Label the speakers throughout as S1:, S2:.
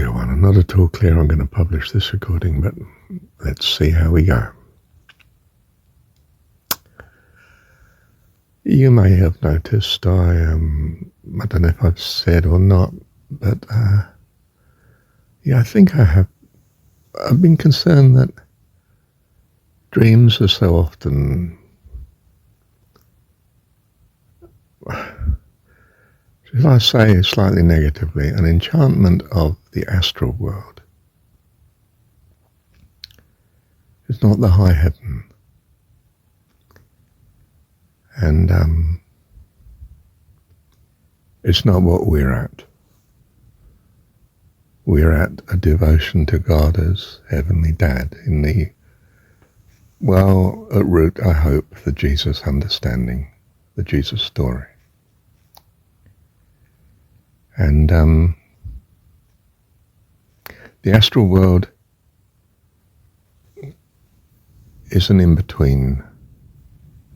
S1: everyone. I'm not at all clear I'm going to publish this recording, but let's see how we go. You may have noticed I don't know if I've said or not, but I think I have. I've been concerned that dreams are so often, shall I say slightly negatively, an enchantment of the astral world. It's not the high heaven. And it's not what we're at. We're at a devotion to God as Heavenly Dad in the, well, at root, I hope, the Jesus understanding, the Jesus story. And the astral world is an in-between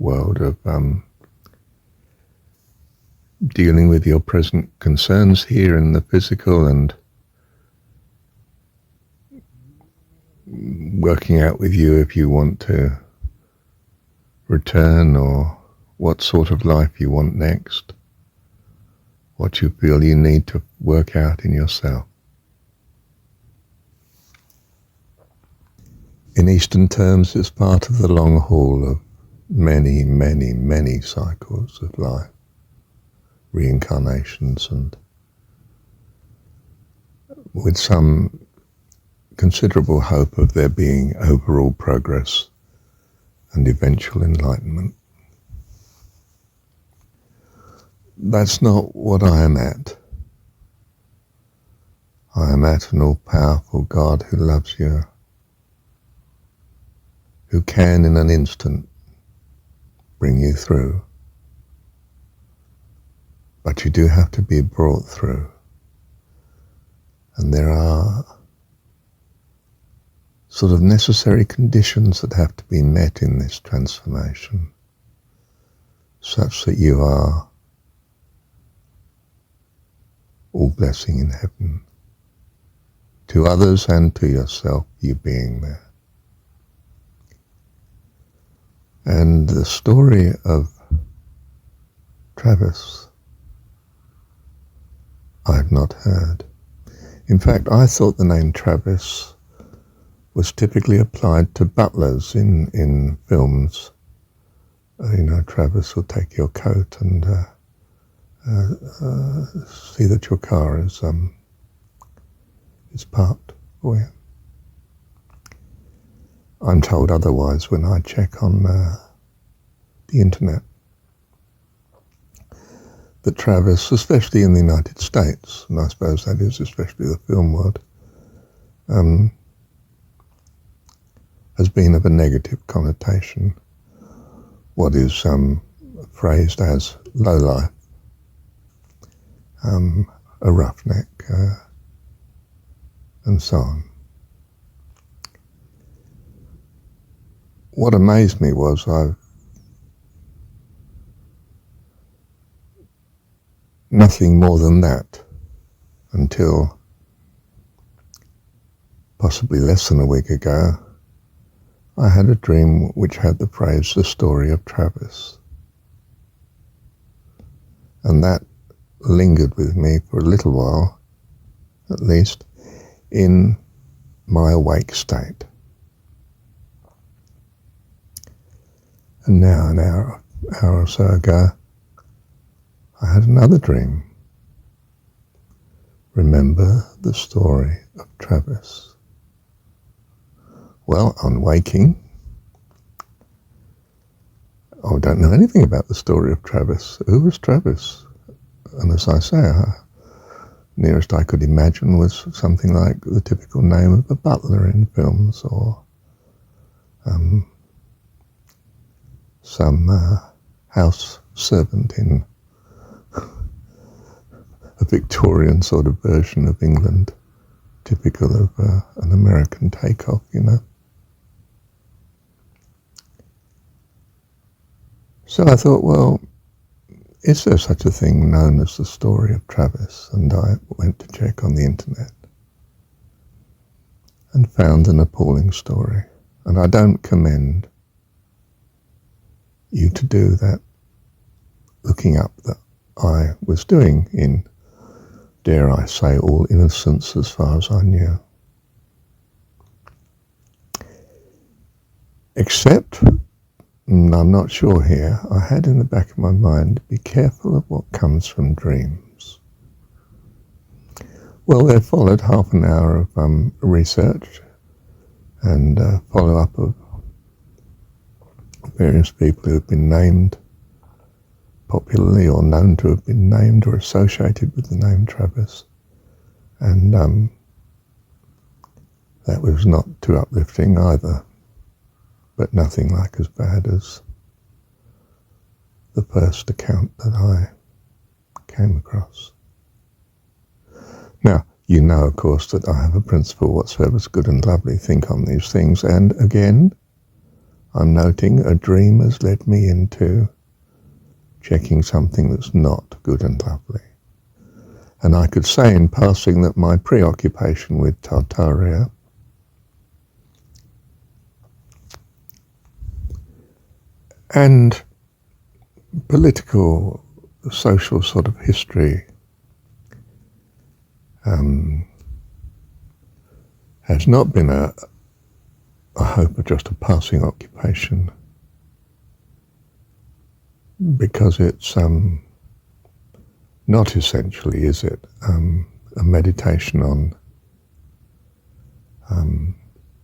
S1: world of dealing with your present concerns here in the physical and working out with you if you want to return or what sort of life you want next, what you feel you need to work out in yourself. In Eastern terms, it's part of the long haul of many, many, many cycles of life, reincarnations, and with some considerable hope of there being overall progress and eventual enlightenment. That's not what I am at. I am at an all-powerful God who loves you, who can in an instant bring you through. But you do have to be brought through. And there are sort of necessary conditions that have to be met in this transformation, such that you are all blessing in heaven, to others and to yourself, you being there. And the story of Travis, I've not heard. In fact, I thought the name Travis was typically applied to butlers in films. Travis will take your coat and see that your car is parked for you. I'm told otherwise when I check on the internet, that Travis, especially in the United States, and I suppose that is especially the film world, has been of a negative connotation. What is phrased as lowlife, a roughneck, and so on. What amazed me was nothing more than that until possibly less than a week ago. I had a dream which had the phrase, the story of Travis. And that lingered with me for a little while, at least, in my awake state. And now, an hour or so ago, I had another dream. Remember the story of Travis. Well, on waking, I don't know anything about the story of Travis. Who was Travis? And as I say, nearest I could imagine was something like the typical name of a butler in films, or some house servant in a Victorian sort of version of England, typical of an American takeoff, So I thought, well, is there such a thing known as the story of Travis? And I went to check on the internet. and found an appalling story. And I don't commend you to do that looking up that I was doing in, dare I say, all innocence as far as I knew. Except, and I'm not sure here, I had in the back of my mind, be careful of what comes from dreams. Well, there followed half an hour of research and follow-up of various people who have been named popularly or known to have been named or associated with the name Travis. And that was not too uplifting either, but nothing like as bad as the first account that I came across. Now, you know, of course, that I have a principle, whatsoever's good and lovely, think on these things. And again, I'm noting a dream has led me into checking something that's not good and lovely. And I could say in passing that my preoccupation with Tartaria and political, social sort of history has not been I hope, just a passing occupation, because it's not essentially, is it, a meditation on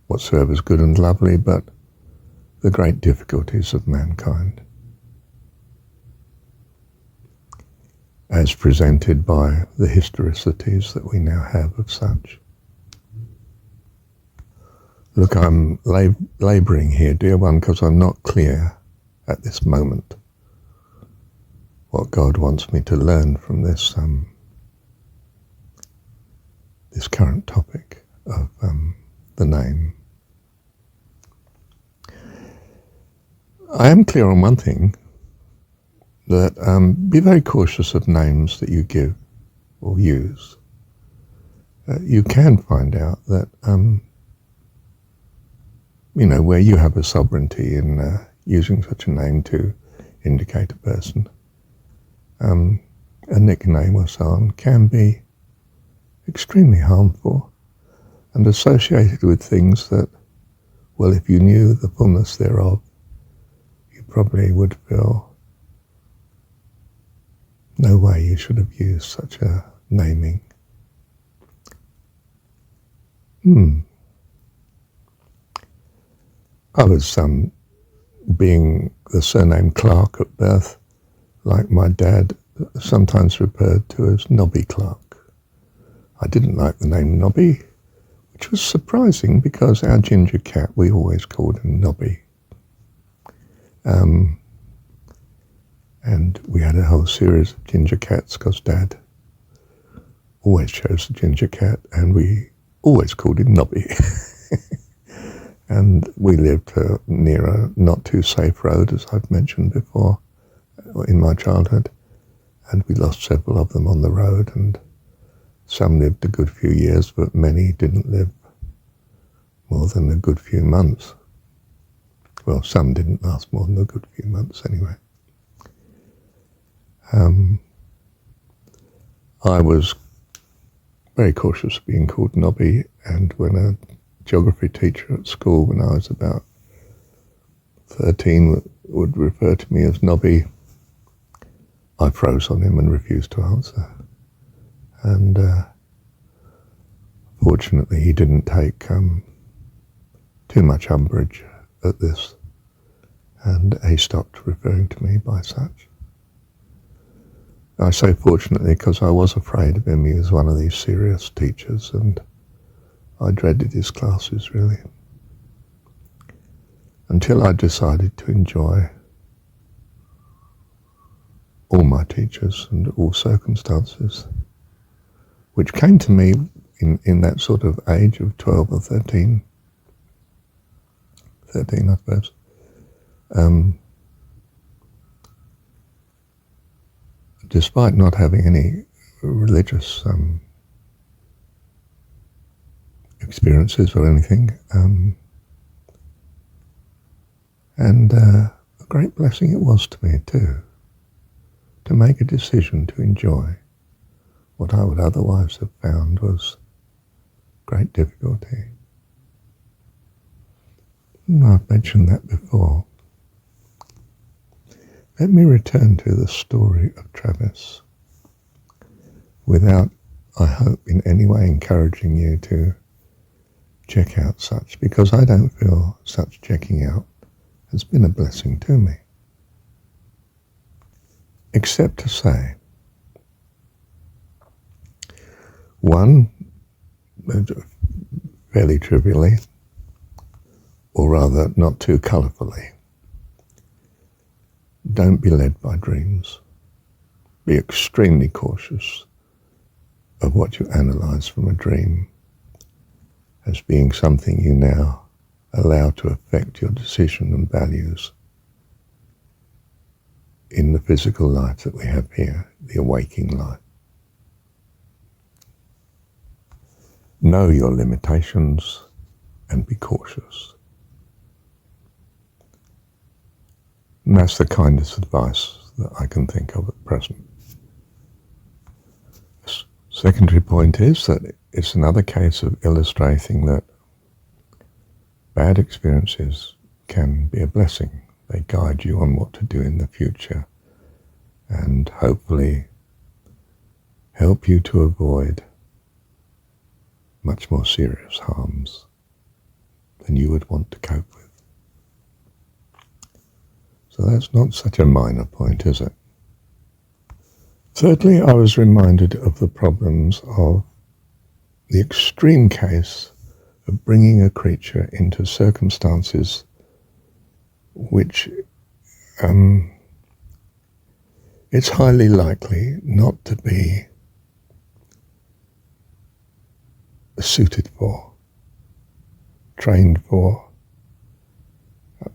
S1: whatsoever is good and lovely, but the great difficulties of mankind, as presented by the historicities that we now have of such. Look, I'm labouring here, dear one, because I'm not clear at this moment what God wants me to learn from this this current topic of the name. I am clear on one thing, that be very cautious of names that you give or use. You can find out that where you have a sovereignty in using such a name to indicate a person, a nickname or so on, can be extremely harmful and associated with things that, well, if you knew the fullness thereof, you probably would feel no way you should have used such a naming. I was being the surname Clark at birth, like my dad, sometimes referred to as Nobby Clark. I didn't like the name Nobby, which was surprising because our ginger cat, we always called him Nobby. And we had a whole series of ginger cats because Dad always chose the ginger cat and we always called him Nobby. And we lived near a not too safe road, as I've mentioned before, in my childhood. And we lost several of them on the road, and some lived a good few years, but many didn't live more than a good few months. Well, some didn't last more than a good few months anyway. I was very cautious of being called Nobby, and when a geography teacher at school, when I was about 13, would refer to me as Nobby, I froze on him and refused to answer. And fortunately, he didn't take too much umbrage at this, and he stopped referring to me by such. I say fortunately because I was afraid of him. He was one of these serious teachers, and I dreaded his classes, really, until I decided to enjoy all my teachers and all circumstances, which came to me in that sort of age of 12 or 13, I suppose. Despite not having any religious experiences or anything. And a great blessing it was to me too, to make a decision to enjoy what I would otherwise have found was great difficulty. I've mentioned that before. Let me return to the story of Travis, without, I hope, in any way encouraging you to check out such, because I don't feel such checking out has been a blessing to me. Except to say, one, fairly trivially, or rather not too colourfully, don't be led by dreams. Be extremely cautious of what you analyse from a dream as being something you now allow to affect your decision and values in the physical life that we have here, the waking life. Know your limitations and be cautious. And that's the kindest advice that I can think of at present. Secondary point is that it's another case of illustrating that bad experiences can be a blessing. They guide you on what to do in the future and hopefully help you to avoid much more serious harms than you would want to cope with. So that's not such a minor point, is it? Thirdly, I was reminded of the problems of the extreme case of bringing a creature into circumstances which it's highly likely not to be suited for, trained for,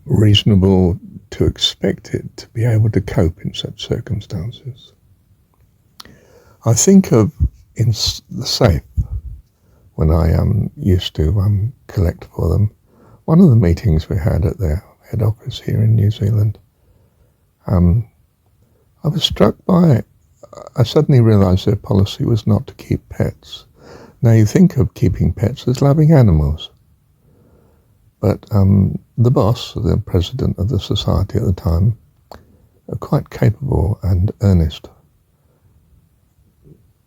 S1: reasonable to expect it to be able to cope in such circumstances. I think of in the safe, when I used to collect for them, one of the meetings we had at their head office here in New Zealand, I was struck by, I suddenly realised their policy was not to keep pets. Now you think of keeping pets as loving animals, but the boss, the president of the society at the time, a quite capable and earnest,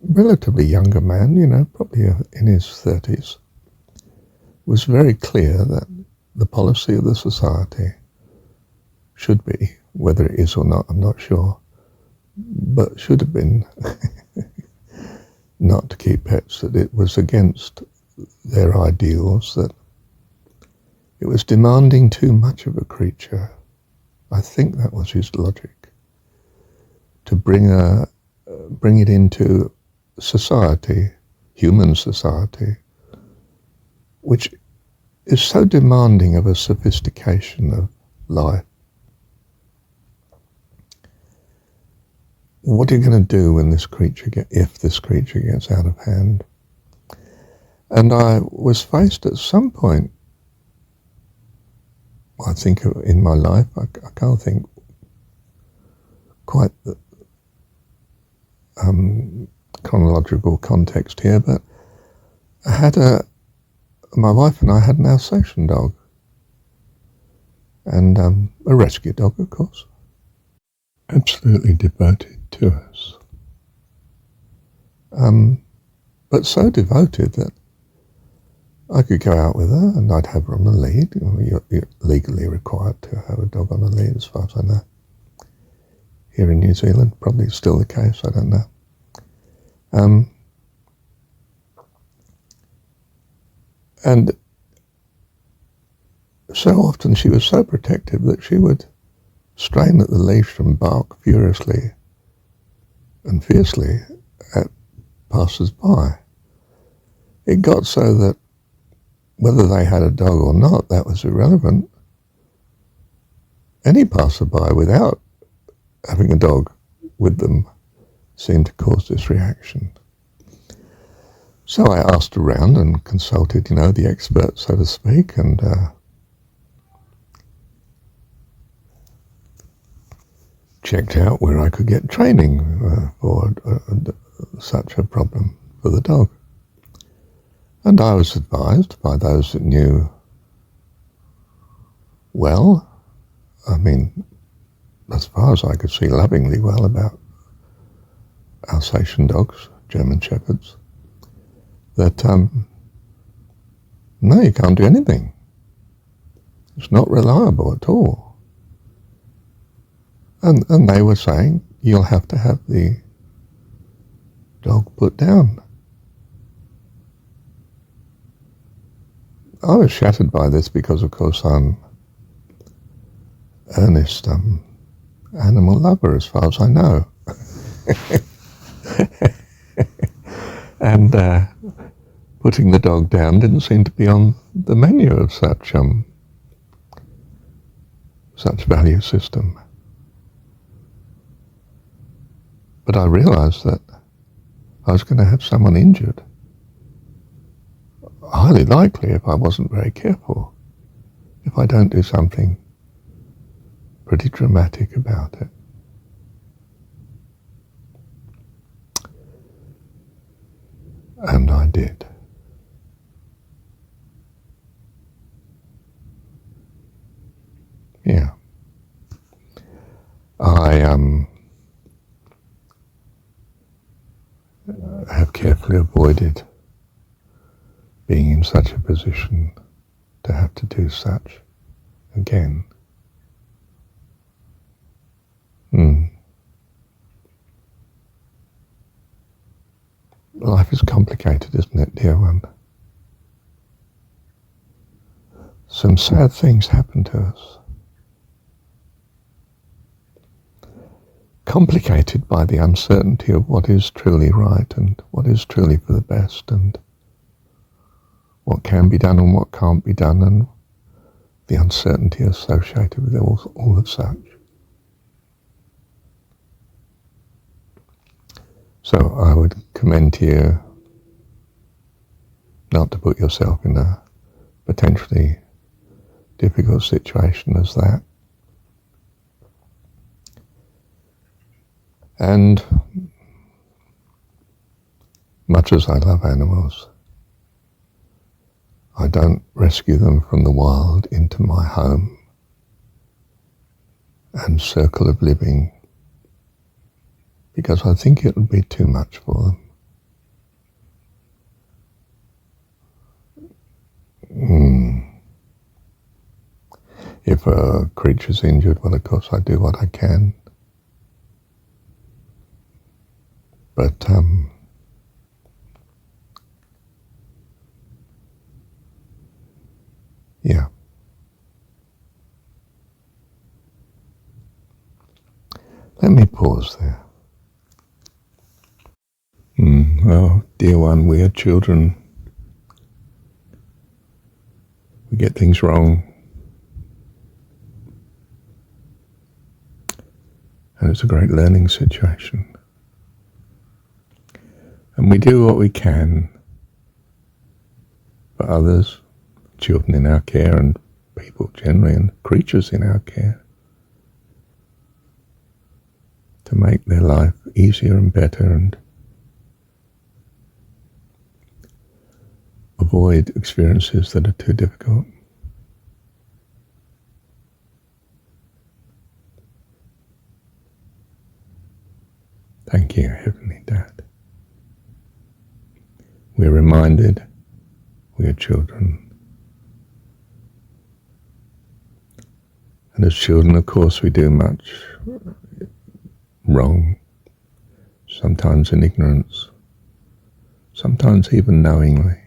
S1: relatively younger man, probably in his 30s, was very clear that the policy of the society should be, whether it is or not, I'm not sure, but should have been not to keep pets, that it was against their ideals, that it was demanding too much of a creature. I think that was his logic, to bring it into society, human society, which is so demanding of a sophistication of life. What are you going to do when if this creature gets out of hand? And I was faced at some point, I think in my life, I can't think quite the chronological context here, but my wife and I had an Alsatian dog, and a rescue dog, of course, absolutely devoted to us, but so devoted that I could go out with her and I'd have her on the lead. You're legally required to have a dog on the lead, as far as I know. Here in New Zealand, probably still the case, I don't know. And so often she was so protective that she would strain at the leash and bark furiously and fiercely at passers-by. It got so that whether they had a dog or not, that was irrelevant. Any passerby without having a dog with them seemed to cause this reaction. So I asked around and consulted, the experts, so to speak, and checked out where I could get training for such a problem for the dog. And I was advised by those that knew well, as far as I could see, lovingly well, about Alsatian dogs, German Shepherds, that no, you can't do anything. It's not reliable at all. And they were saying, you'll have to have the dog put down. I was shattered by this because, of course, I'm earnest animal lover, as far as I know. And putting the dog down didn't seem to be on the menu of such value system. But I realized that I was going to have someone injured, highly likely if I wasn't very careful, if I don't do something pretty dramatic about it. And I did. Yeah. I have carefully avoided being in such a position to have to do such again. Life is complicated, isn't it, dear one? Some sad things happen to us. Complicated by the uncertainty of what is truly right and what is truly for the best and what can be done and what can't be done, and the uncertainty associated with all of such. So I would commend to you not to put yourself in a potentially difficult situation as that. And much as I love animals, I don't rescue them from the wild into my home and circle of living, because I think it would be too much for them. If a creature's injured, well, of course I do what I can. But yeah. Let me pause there. Well, dear one, we are children. We get things wrong. And it's a great learning situation. And we do what we can for others, children in our care and people generally and creatures in our care, to make their life easier and better and avoid experiences that are too difficult. Thank you, Heavenly Dad. We're reminded we are children. And as children, of course, we do much wrong, sometimes in ignorance, sometimes even knowingly.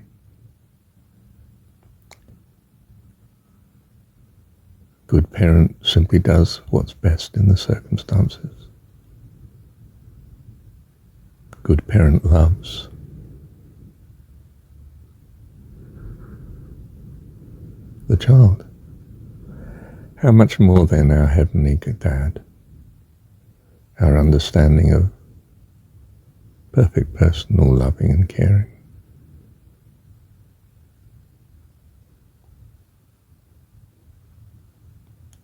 S1: Good parent simply does what's best in the circumstances. Good parent loves. The child. How much more then our Heavenly Dad, our understanding of perfect personal loving and caring,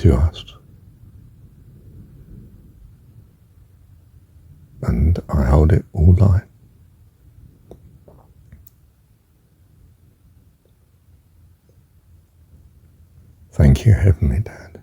S1: to us. And I hold it all light. Thank you, Heavenly Dad.